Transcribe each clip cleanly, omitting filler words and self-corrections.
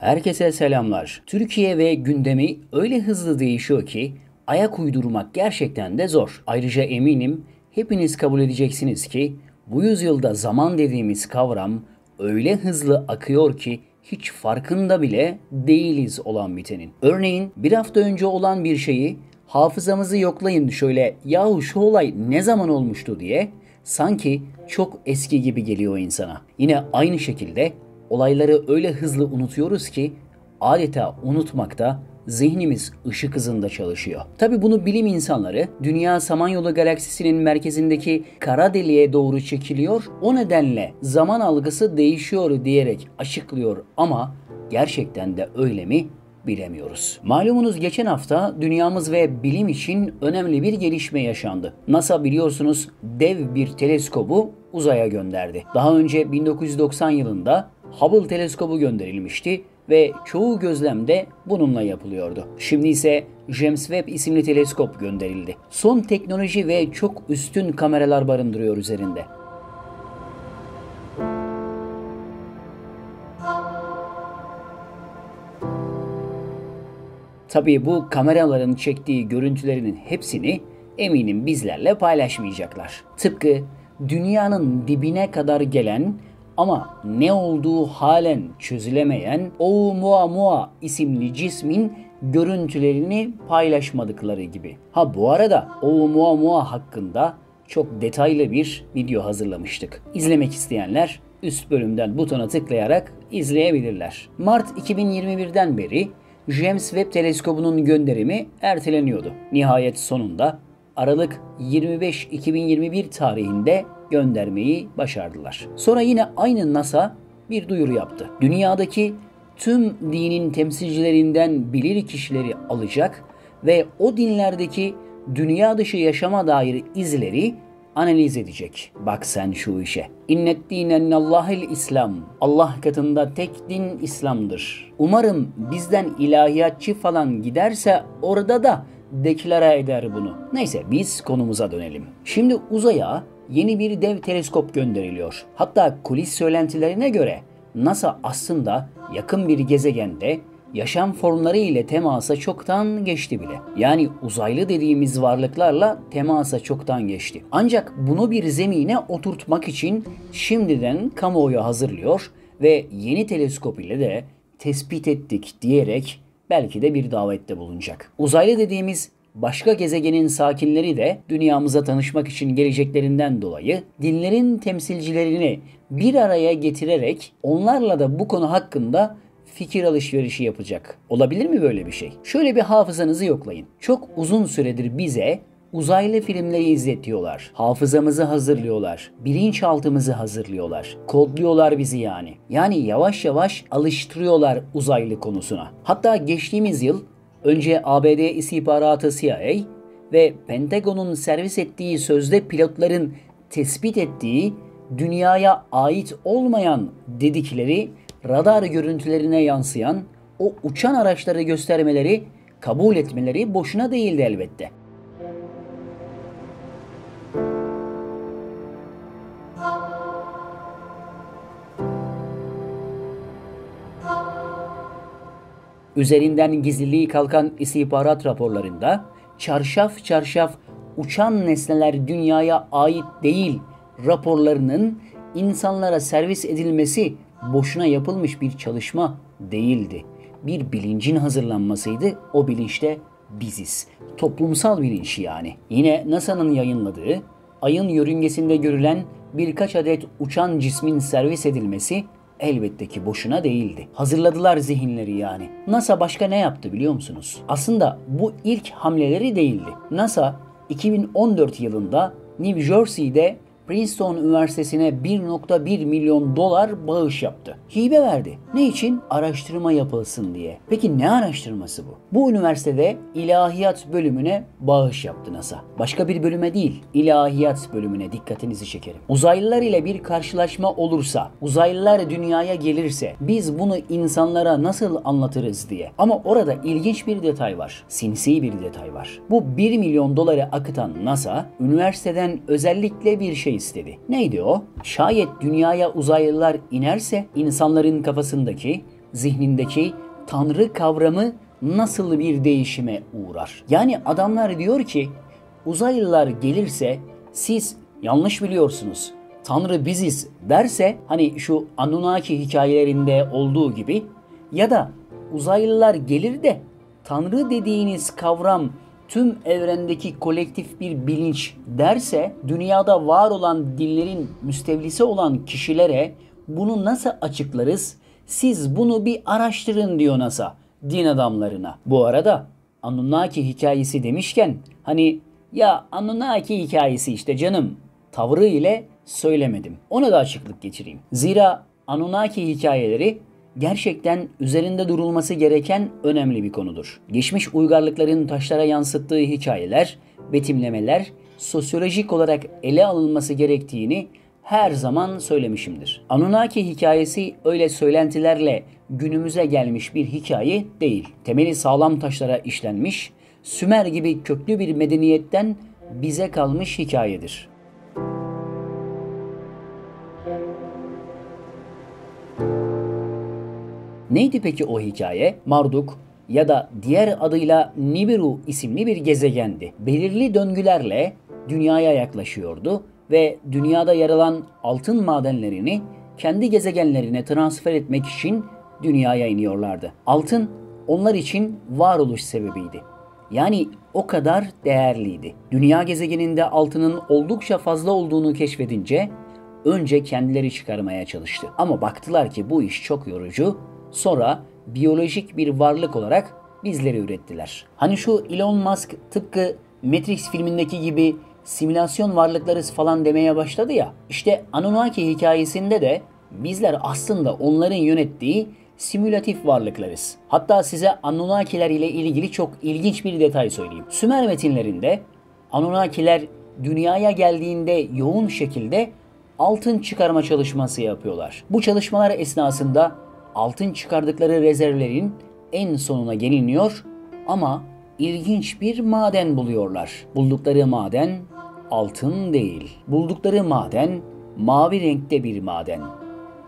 Herkese selamlar. Türkiye ve gündemi öyle hızlı değişiyor ki ayak uydurmak gerçekten de zor. Ayrıca eminim hepiniz kabul edeceksiniz ki bu yüzyılda zaman dediğimiz kavram öyle hızlı akıyor ki hiç farkında bile değiliz olan bitenin. Örneğin bir hafta önce olan bir şeyi hafızamızı yoklayın şöyle yahu şu olay ne zaman olmuştu diye sanki çok eski gibi geliyor insana. Yine aynı şekilde olayları öyle hızlı unutuyoruz ki adeta unutmakta zihnimiz ışık hızında çalışıyor. Tabi bunu bilim insanları Dünya Samanyolu galaksisinin merkezindeki kara deliğe doğru çekiliyor. O nedenle zaman algısı değişiyor diyerek açıklıyor ama gerçekten de öyle mi? Bilemiyoruz. Malumunuz geçen hafta dünyamız ve bilim için önemli bir gelişme yaşandı. NASA biliyorsunuz dev bir teleskobu uzaya gönderdi. Daha önce 1990 yılında Hubble teleskobu gönderilmişti ve çoğu gözlem de bununla yapılıyordu. Şimdi ise James Webb isimli teleskop gönderildi. Son teknoloji ve çok üstün kameralar barındırıyor üzerinde. Tabii bu kameraların çektiği görüntülerinin hepsini eminim bizlerle paylaşmayacaklar. Tıpkı dünyanın dibine kadar gelen ama ne olduğu halen çözülemeyen Oumuamua isimli cismin görüntülerini paylaşmadıkları gibi. Bu arada Oumuamua hakkında çok detaylı bir video hazırlamıştık. İzlemek isteyenler üst bölümden butona tıklayarak izleyebilirler. Mart 2021'den beri James Webb teleskobunun gönderimi erteleniyordu. Nihayet sonunda Aralık 25 2021 tarihinde göndermeyi başardılar. Sonra yine aynı NASA bir duyuru yaptı. Dünyadaki tüm dinin temsilcilerinden bilir kişileri alacak ve o dinlerdeki dünya dışı yaşama dair izleri analiz edecek. Bak sen şu işe. İnnet dinennallahil İslam. Allah katında tek din İslam'dır. Umarım bizden ilahiyatçı falan giderse orada da deklare eder bunu. Neyse biz konumuza dönelim. Şimdi uzaya yeni bir dev teleskop gönderiliyor. Hatta kulis söylentilerine göre NASA aslında yakın bir gezegende yaşam formları ile temasa çoktan geçti bile. Yani uzaylı dediğimiz varlıklarla temasa çoktan geçti. Ancak bunu bir zemine oturtmak için şimdiden kamuoyu hazırlıyor ve yeni teleskop ile de tespit ettik diyerek belki de bir davette bulunacak. Uzaylı dediğimiz başka gezegenin sakinleri de dünyamıza tanışmak için geleceklerinden dolayı dinlerin temsilcilerini bir araya getirerek onlarla da bu konu hakkında fikir alışverişi yapacak. Olabilir mi böyle bir şey? Şöyle bir hafızanızı yoklayın. Çok uzun süredir bize uzaylı filmleri izletiyorlar. Hafızamızı hazırlıyorlar. Bilinçaltımızı hazırlıyorlar. Kodluyorlar bizi yani. Yani yavaş yavaş alıştırıyorlar uzaylı konusuna. Hatta geçtiğimiz yıl önce ABD istihbaratı CIA ve Pentagon'un servis ettiği sözde pilotların tespit ettiği dünyaya ait olmayan dedikleri radar görüntülerine yansıyan o uçan araçları göstermeleri, kabul etmeleri boşuna değildi elbette. Üzerinden gizliliği kalkan istihbarat raporlarında çarşaf çarşaf uçan nesneler dünyaya ait değil raporlarının insanlara servis edilmesi boşuna yapılmış bir çalışma değildi. Bir bilincin hazırlanmasıydı. O bilinçte biziz. Toplumsal bilinç yani. Yine NASA'nın yayınladığı ayın yörüngesinde görülen birkaç adet uçan cismin servis edilmesi elbette ki boşuna değildi. Hazırladılar zihinleri yani. NASA başka ne yaptı biliyor musunuz? Aslında bu ilk hamleleri değildi. NASA 2014 yılında New Jersey'de Princeton Üniversitesi'ne 1,1 milyon dolar bağış yaptı. Hibe verdi. Ne için? Araştırma yapılsın diye. Peki ne araştırması bu? Bu üniversitede ilahiyat bölümüne bağış yaptı NASA. Başka bir bölüme değil, ilahiyat bölümüne dikkatinizi çekerim. Uzaylılar ile bir karşılaşma olursa, uzaylılar dünyaya gelirse biz bunu insanlara nasıl anlatırız diye. Ama orada ilginç bir detay var. Sinsi bir detay var. Bu 1 milyon doları akıtan NASA, üniversiteden özellikle bir şey istedi. Neydi o? Şayet dünyaya uzaylılar inerse insanların kafasındaki zihnindeki Tanrı kavramı nasıl bir değişime uğrar? Yani adamlar diyor ki uzaylılar gelirse siz yanlış biliyorsunuz, Tanrı biziz derse, hani şu Anunnaki hikayelerinde olduğu gibi, ya da uzaylılar gelir de Tanrı dediğiniz kavram tüm evrendeki kolektif bir bilinç derse, dünyada var olan dillerin müstevlisi olan kişilere bunu nasıl açıklarız? Siz bunu bir araştırın diyor NASA din adamlarına. Bu arada Anunnaki hikayesi demişken, hani ya Anunnaki hikayesi işte canım tavrı ile söylemedim. Ona da açıklık geçireyim. Zira Anunnaki hikayeleri gerçekten üzerinde durulması gereken önemli bir konudur. Geçmiş uygarlıkların taşlara yansıttığı hikayeler, betimlemeler sosyolojik olarak ele alınması gerektiğini her zaman söylemişimdir. Anunnaki hikayesi öyle söylentilerle günümüze gelmiş bir hikaye değil. Temeli sağlam taşlara işlenmiş, Sümer gibi köklü bir medeniyetten bize kalmış hikayedir. Neydi peki o hikaye? Marduk ya da diğer adıyla Nibiru isimli bir gezegendi. Belirli döngülerle dünyaya yaklaşıyordu ve dünyada yer alan altın madenlerini kendi gezegenlerine transfer etmek için dünyaya iniyorlardı. Altın onlar için varoluş sebebiydi. Yani o kadar değerliydi. Dünya gezegeninde altının oldukça fazla olduğunu keşfedince önce kendileri çıkarmaya çalıştı. Ama baktılar ki bu iş çok yorucu. Sonra biyolojik bir varlık olarak bizleri ürettiler. Hani şu Elon Musk tıpkı Matrix filmindeki gibi simülasyon varlıklarız falan demeye başladı ya. İşte Anunnaki hikayesinde de bizler aslında onların yönettiği simülatif varlıklarız. Hatta size Anunnakiler ile ilgili çok ilginç bir detay söyleyeyim. Sümer metinlerinde Anunnakiler dünyaya geldiğinde yoğun şekilde altın çıkarma çalışması yapıyorlar. Bu çalışmalar esnasında altın çıkardıkları rezervlerin en sonuna geliniyor ama ilginç bir maden buluyorlar. Buldukları maden altın değil. Buldukları maden mavi renkte bir maden.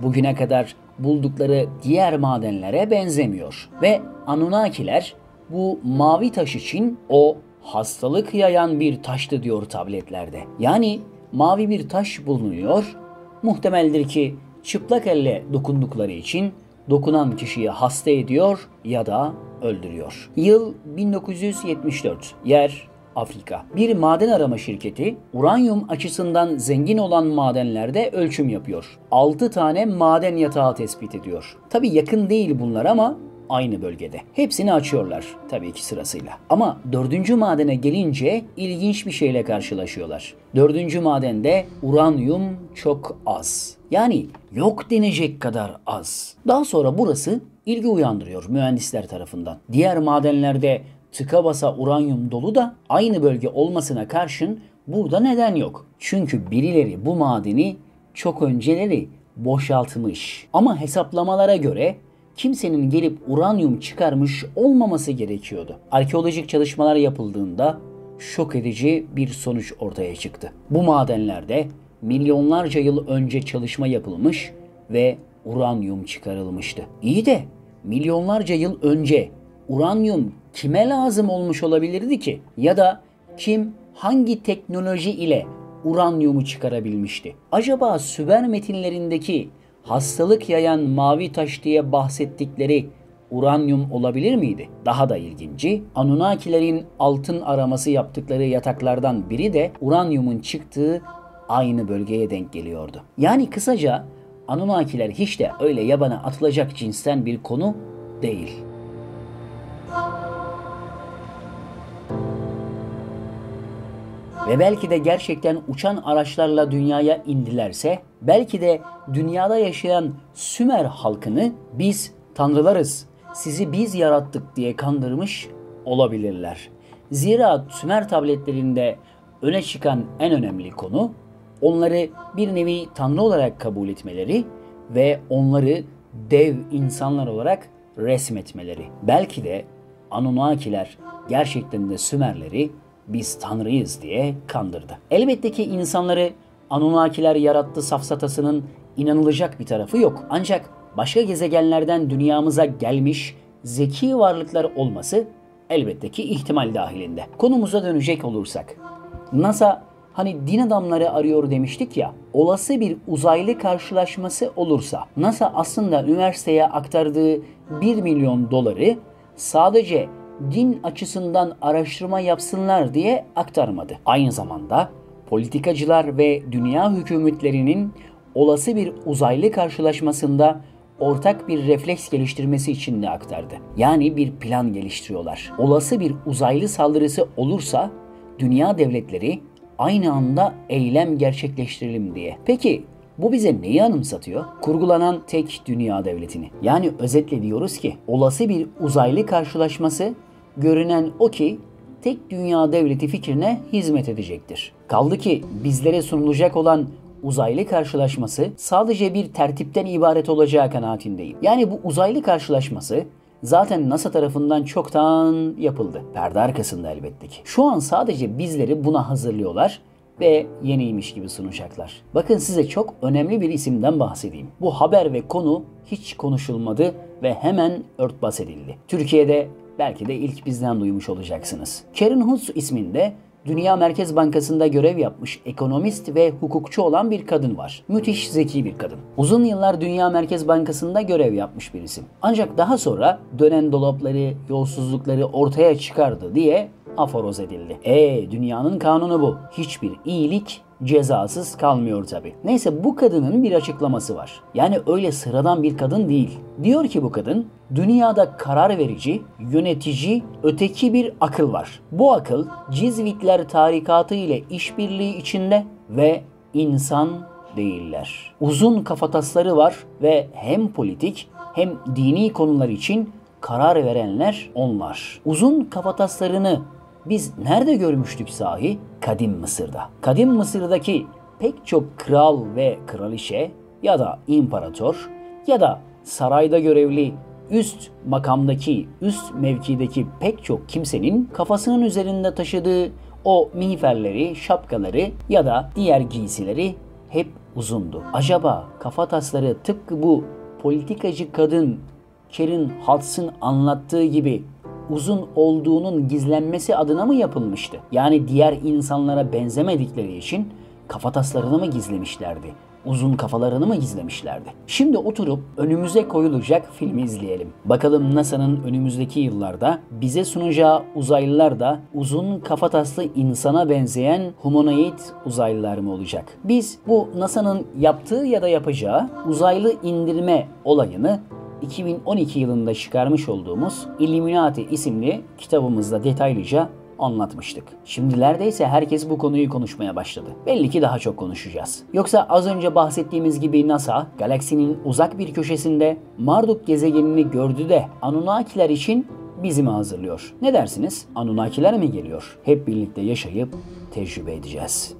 Bugüne kadar buldukları diğer madenlere benzemiyor. Ve Anunnakiler bu mavi taş için o hastalık yayan bir taştı diyor tabletlerde. Yani mavi bir taş bulunuyor. Muhtemeldir ki çıplak elle dokundukları için dokunan kişiyi hasta ediyor ya da öldürüyor. Yıl 1974. Yer Afrika. Bir maden arama şirketi uranyum açısından zengin olan madenlerde ölçüm yapıyor. 6 tane maden yatağı tespit ediyor. Tabii yakın değil bunlar ama aynı bölgede. Hepsini açıyorlar tabii ki sırasıyla. Ama 4. madene gelince ilginç bir şeyle karşılaşıyorlar. 4. madende uranyum çok az. Yani yok denecek kadar az. Daha sonra burası ilgi uyandırıyor mühendisler tarafından. Diğer madenlerde tıka basa uranyum dolu da aynı bölge olmasına karşın burada neden yok? Çünkü birileri bu madeni çok önceleri boşaltmış. Ama hesaplamalara göre kimsenin gelip uranyum çıkarmış olmaması gerekiyordu. Arkeolojik çalışmalar yapıldığında şok edici bir sonuç ortaya çıktı. Bu madenlerde milyonlarca yıl önce çalışma yapılmış ve uranyum çıkarılmıştı. İyi de milyonlarca yıl önce uranyum kime lazım olmuş olabilirdi ki? Ya da kim hangi teknoloji ile uranyumu çıkarabilmişti? Acaba Sümer metinlerindeki hastalık yayan mavi taş diye bahsettikleri uranyum olabilir miydi? Daha da ilginci, Anunnakilerin altın araması yaptıkları yataklardan biri de uranyumun çıktığı aynı bölgeye denk geliyordu. Yani kısaca Anunnakiler hiç de öyle yabana atılacak cinsten bir konu değil. Ve belki de gerçekten uçan araçlarla dünyaya indilerse, belki de dünyada yaşayan Sümer halkını biz tanrılarız, sizi biz yarattık diye kandırmış olabilirler. Zira Sümer tabletlerinde öne çıkan en önemli konu onları bir nevi tanrı olarak kabul etmeleri ve onları dev insanlar olarak resmetmeleri. Belki de Anunnakiler gerçekten de Sümerleri biz tanrıyız diye kandırdı. Elbette ki insanları Anunnakiler yarattı safsatasının inanılacak bir tarafı yok. Ancak başka gezegenlerden dünyamıza gelmiş zeki varlıklar olması elbette ki ihtimal dahilinde. Konumuza dönecek olursak, NASA hani din adamları arıyor demiştik ya, olası bir uzaylı karşılaşması olursa NASA aslında üniversiteye aktardığı 1 milyon doları sadece din açısından araştırma yapsınlar diye aktarmadı. Aynı zamanda politikacılar ve dünya hükümetlerinin olası bir uzaylı karşılaşmasında ortak bir refleks geliştirmesi için de aktardı. Yani bir plan geliştiriyorlar. Olası bir uzaylı saldırısı olursa dünya devletleri aynı anda eylem gerçekleştirelim diye. Peki bu bize neyi anımsatıyor? Kurgulanan tek dünya devletini. Yani özetle diyoruz ki olası bir uzaylı karşılaşması görünen o ki tek dünya devleti fikrine hizmet edecektir. Kaldı ki bizlere sunulacak olan uzaylı karşılaşması sadece bir tertipten ibaret olacağı kanaatindeyim. Yani bu uzaylı karşılaşması zaten NASA tarafından çoktan yapıldı. Perde arkasında elbette ki. Şu an sadece bizleri buna hazırlıyorlar ve yeniymiş gibi sunacaklar. Bakın size çok önemli bir isimden bahsedeyim. Bu haber ve konu hiç konuşulmadı ve hemen örtbas edildi. Türkiye'de belki de ilk bizden duymuş olacaksınız. Karen Huss isminde Dünya Merkez Bankası'nda görev yapmış ekonomist ve hukukçu olan bir kadın var. Müthiş zeki bir kadın. Uzun yıllar Dünya Merkez Bankası'nda görev yapmış bir isim. Ancak daha sonra dönen dolapları, yolsuzlukları ortaya çıkardı diye aforoz edildi. Dünyanın kanunu bu. Hiçbir iyilik cezasız kalmıyor tabi. Neyse bu kadının bir açıklaması var. Yani öyle sıradan bir kadın değil. Diyor ki bu kadın, dünyada karar verici, yönetici, öteki bir akıl var. Bu akıl Cizvitler tarikatı ile işbirliği içinde ve insan değiller. Uzun kafatasları var ve hem politik hem dini konular için karar verenler onlar. Uzun kafataslarını biz nerede görmüştük sahi? Kadim Mısır'da. Kadim Mısır'daki pek çok kral ve kraliçe ya da imparator ya da sarayda görevli üst makamdaki, üst mevkideki pek çok kimsenin kafasının üzerinde taşıdığı o miğferleri, şapkaları ya da diğer giysileri hep uzundu. Acaba kafatasları tıpkı bu politikacı kadın Karen Huss'ın anlattığı gibi uzun olduğunun gizlenmesi adına mı yapılmıştı? Yani diğer insanlara benzemedikleri için kafataslarını mı gizlemişlerdi? Uzun kafalarını mı gizlemişlerdi? Şimdi oturup önümüze koyulacak filmi izleyelim. Bakalım NASA'nın önümüzdeki yıllarda bize sunacağı uzaylılar da uzun kafataslı insana benzeyen humanoid uzaylılar mı olacak? Biz bu NASA'nın yaptığı ya da yapacağı uzaylı indirme olayını 2012 yılında çıkarmış olduğumuz Illuminati isimli kitabımızda detaylıca anlatmıştık. Şimdilerde ise herkes bu konuyu konuşmaya başladı. Belli ki daha çok konuşacağız. Yoksa az önce bahsettiğimiz gibi NASA, galaksinin uzak bir köşesinde Marduk gezegenini gördü de Anunnakiler için bizi mi hazırlıyor? Ne dersiniz? Anunnakiler mi geliyor? Hep birlikte yaşayıp tecrübe edeceğiz.